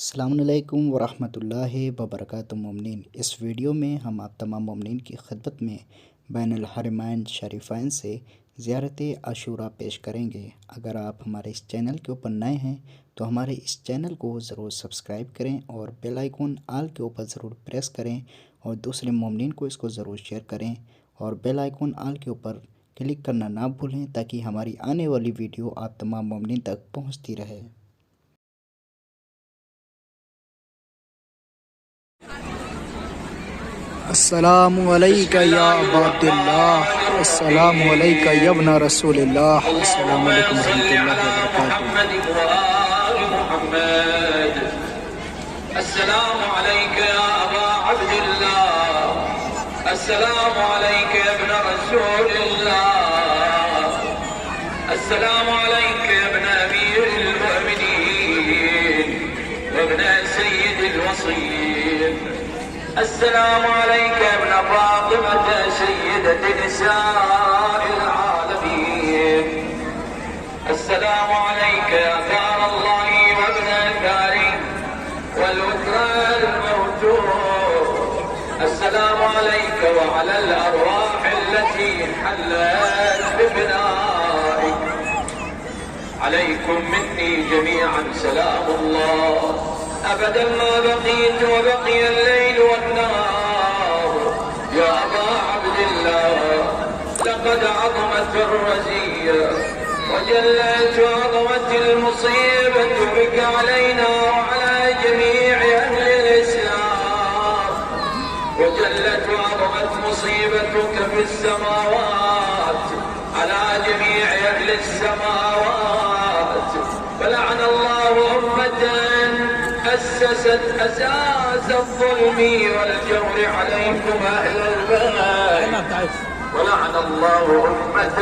अस्सलामुअलैकुम वरहमतुल्लाहि वबरकातुहू मोमिनीन। इस वीडियो में हम आप तमाम मोमिनीन की खिदमत में बैनुल हरमैन शरीफैन से ज़ियारत आशूरा पेश करेंगे। अगर आप हमारे इस चैनल के ऊपर नए हैं तो हमारे इस चैनल को ज़रूर सब्सक्राइब करें और बेल आइकन आल के ऊपर ज़रूर प्रेस करें और दूसरे मोमिनीन को इसको ज़रूर शेयर करें और बेल आइकन आल के ऊपर क्लिक करना ना भूलें ताकि हमारी आने वाली वीडियो आप तमाम मोमिनीन तक पहुँचती रहे। अस्सलामु अलैका या अब्दुल्लाह, अस्सलामु अलैका या इब्न रसूलिल्लाह, अस्सलामु अलैकुम रहमतुल्लाहि व बरकातुहू। अस्सलामु अलैका या अबा अब्दुल्लाह, अस्सलामु अलैका या इब्न रसूलिल्लाह, अस्सलामु अलैका या इब्न अमीरिल मुमिनीन व इब्न सय्यिदिल वसीय्यीन। السلام عليك يا ابن فاطمة سيدة نساء العالمين. السلام عليك يا دار الله وابن داره والوتر الموتور. السلام عليك وعلى الأرواح التي حلت ببنائك. عليكم مني جميعا سلام الله أبدا ما بقيت وبقي الليل والنهار. يا أبا عبد الله لقد عظمت الرزية وجلت وعظمت المصيبة بك علينا وعلى جميع أهل الإسلام، وجلت وعظمت مصيبتك في السماوات على جميع أهل السماوات. فلعن الله أمة أسست أساس الظلم والجور عليكم أهل البيت، ولعن الله أمة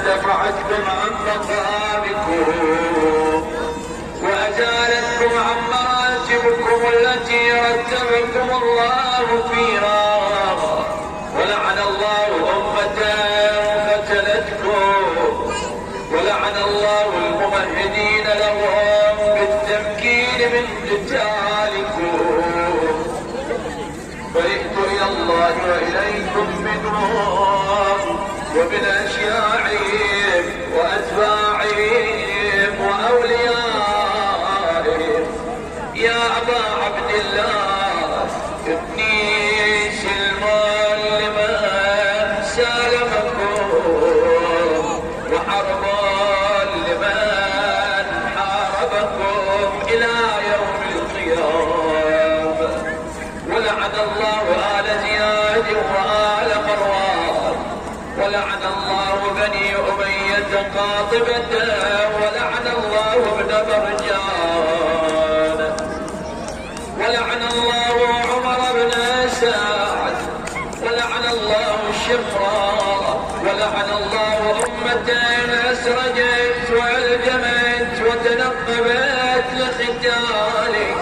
دفعتكم عن مقامكم وأزالتكم عن مراتبكم التي رتبكم الله فيها، ولعن الله أمة قتلتكم، ولعن الله الممهدين لهم بالتمكين من قتالكم. برئت إلى الله وإليكم منهم ومن أشياعهم وأتباعهم وأوليائهم. يا أبا عبد الله إني سلم لمن سالمكم وحرب لمن حاربكم إلى يوم القيامة. ولعن الله آل زياد وآل مروان، ولعن الله بني أمية قاطبة، ولعن الله ابن مرجان، ولعن الله عمر بن سعد، ولعن الله الشمراء، ولعن الله أمة أسرجت وألجمت وتنقبت لختالك.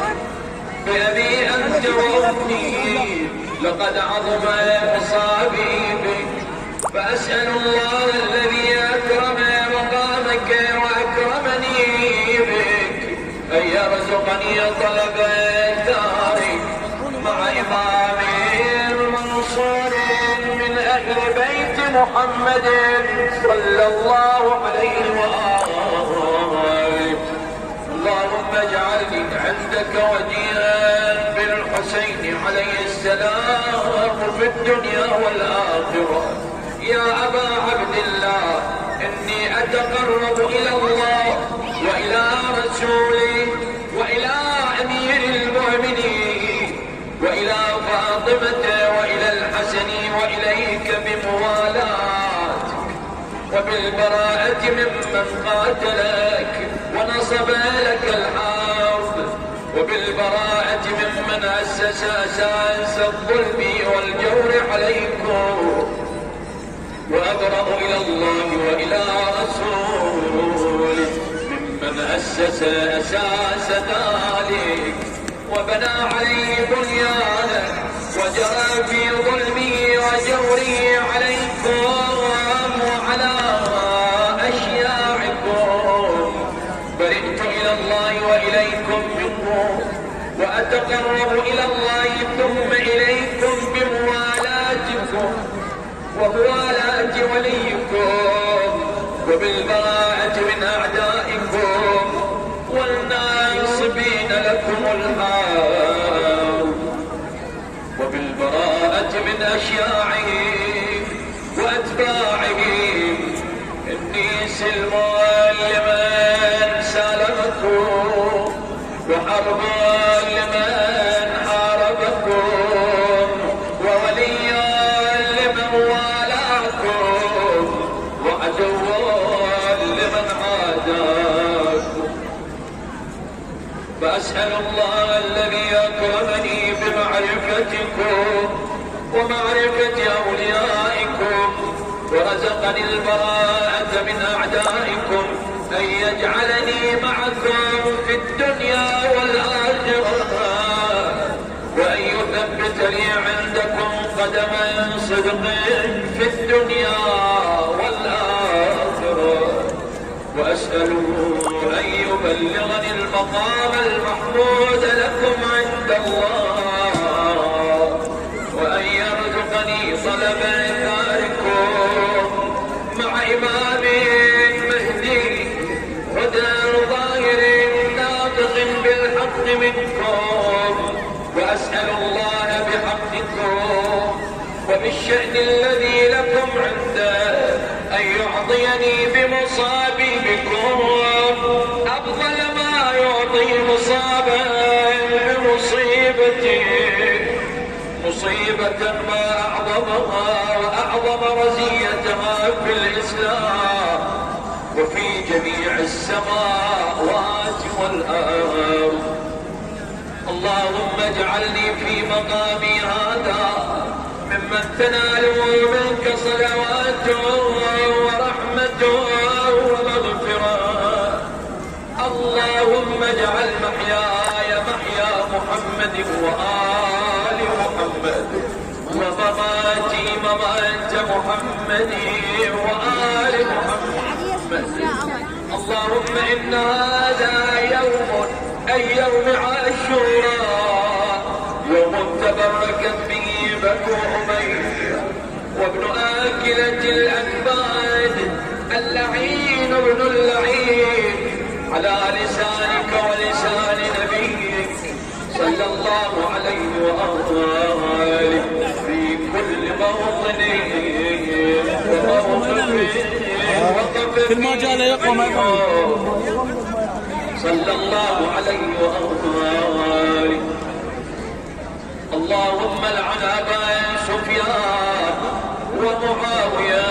بأبي أنت وأمي لقد عظم مصابي بك، فأسأل الله الذي أكرم مقامك وأكرمني بك أن يرزقني طلب دارك مع إمام منصور من أهل بيت محمد صلى الله عليه وآله. اللهم اجعلني عندك وجيها بالحسين عليه السلام في الدنيا والآخرة. يا أبا عبد الله إني أتقرب إلى الله وإلى رسوله وإلى أمير المؤمنين وإلى فاطمة وإلى الحسن وإليك بموالاتك وبالبراءة ممن قاتلك ونصب لك الحرب، وبالبراءة ممن أسس أساس الظلم والجور عليكم. وأبرأ إلى الله وإلى رسوله ممن أسس أساس ذلك وبنى عليه بنيانه وجرى في ظلمه وجوره عليكم وعلى أشياعكم. برئت إلى الله وإليكم منه وليكم وبالبراءة من أعدائكم والناصبين لكم الحال وبالبراءة من أشياعهم وأتباعهم إني سلم لمن سالمكم وحرب لمن حاربكم ووليا لمن والاكم وعدوا لمن عاداكم. فأسأل الله الذي أكرمني بمعرفتكم ومعرفة أوليائكم ورزقني البراءة من أعدائكم أن يجعلني معكم في الدنيا والآخرة وأن يثبت لي عندكم قدم صدق في الدنيا والآخرة وأسأله أن يبلغني المقام المحمود لكم عند الله وأن يرزقني طلب داركم مع إمام مهدي هدى ظاهر ناطق بالحق منكم. وأسأل الله بحقكم وبالشأن الذي لكم عنده أن يعطيني بمصابي بكم أفضل ما يعطي مصابا بمصيبتي مصيبة ما أعظمها وأعظم رزيتها في الإسلام وفي جميع السماوات والأرض. اللهم اجعلني في مقامي هذا ممن تنال منك صلوات ورحمة ومغفرة. اللهم اجعل محياي محيا محمد وآل محمد ومماتي ممات محمد وآل محمد. اللهم إن هذا يوم أي يوم عاشوراء يوم تبركت به بنو أمية وابن آكلة الأكباد اللعين ابن اللعين على لسانك ولسان نبيك صلى الله عليه وآله في كل موطن كل ما جاء له يقوم صلى الله عليه وآله. اللهم لعن أبا سفيان ومعاوية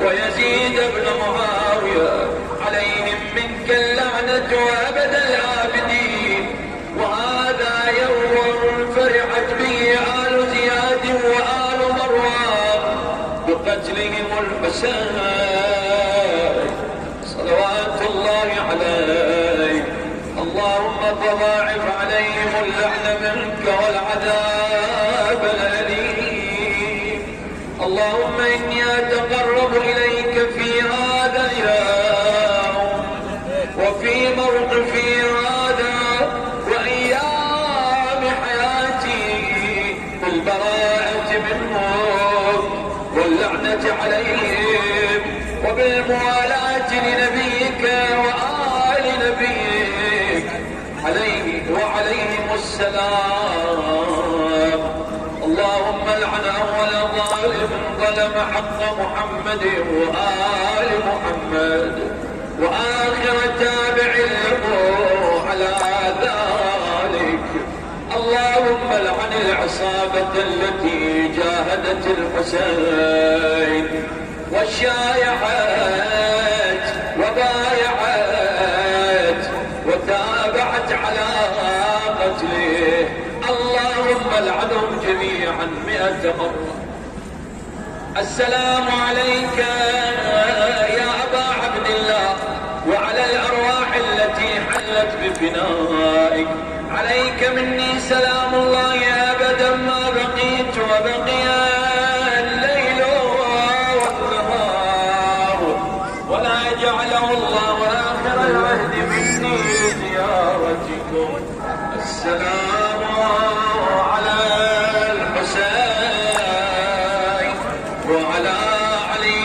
ويزيد بن معاوية عليهم منك اللعنة أبد الآبدين. وهذا يوم فرحت به آل زياد وآل مروان بقتلهم الحسين صلوات الله عليه. اللهم فضاعف عليهم اللعن منك والعذاب الأليم. اللهم إني أتقرب إليك في هذا اليوم وفي موقفي هذا وأيام حياتي بالبراءة منهم واللعنة عليهم وبالموالاة لنبيك وآل نبيك عليه وعليهم السلام. اللهم لعن أول ظالم ظلم حق محمد وآل محمد وآخر تابع له على ذلك. اللهم لعن العصابة التي جاهدت الحسين والشايعات وبايعات وتابعت على قتله. اللهم لعنهم جميعا 100 مرة. السلام عليك يا أبا عبد الله وعلى الأرواح التي حلت بفنائك. عليك مني سلام الله أبدا ما بقيت وبقي الليل والنهار ولا جعله الله آخر العهد مني لزيارتكم. السلام على الحسين وعلى علي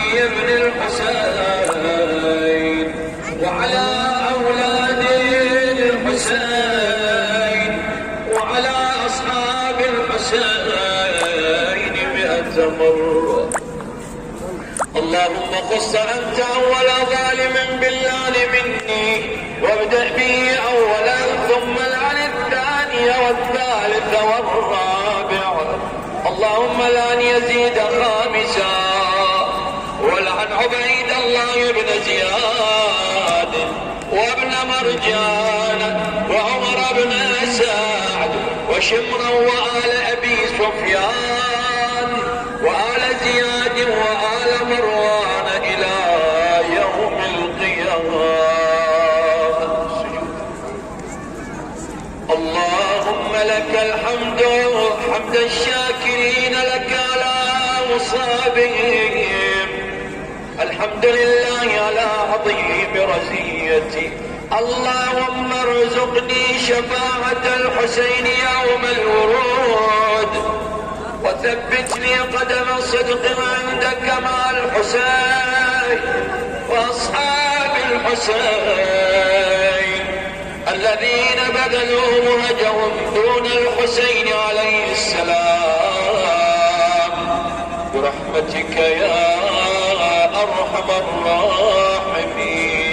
اللهم خص أنت أول ظالم باللعن مني، وابدأ به أولا ثم العن الثاني والثالث والرابع. اللهم لعن يزيد خامسا، ولعن عبيد الله بن زياد وابن مرجان وعمر بن سعد وشمرا وآل أبي سفيان وآل زياد وآل مروان إلى يوم القيامة. اللهم لك الحمد حمد الشاكرين لك على مصابهم. الحمد لله على عظيم رزيتي. اللهم ارزقني شفاعة الحسين يوم الورود، وثبتني قدم صدق عندك مع الحسين وأصحاب الحسين الذين بذلوا مهجهم دون الحسين عليه السلام برحمتك يا أرحم الراحمين.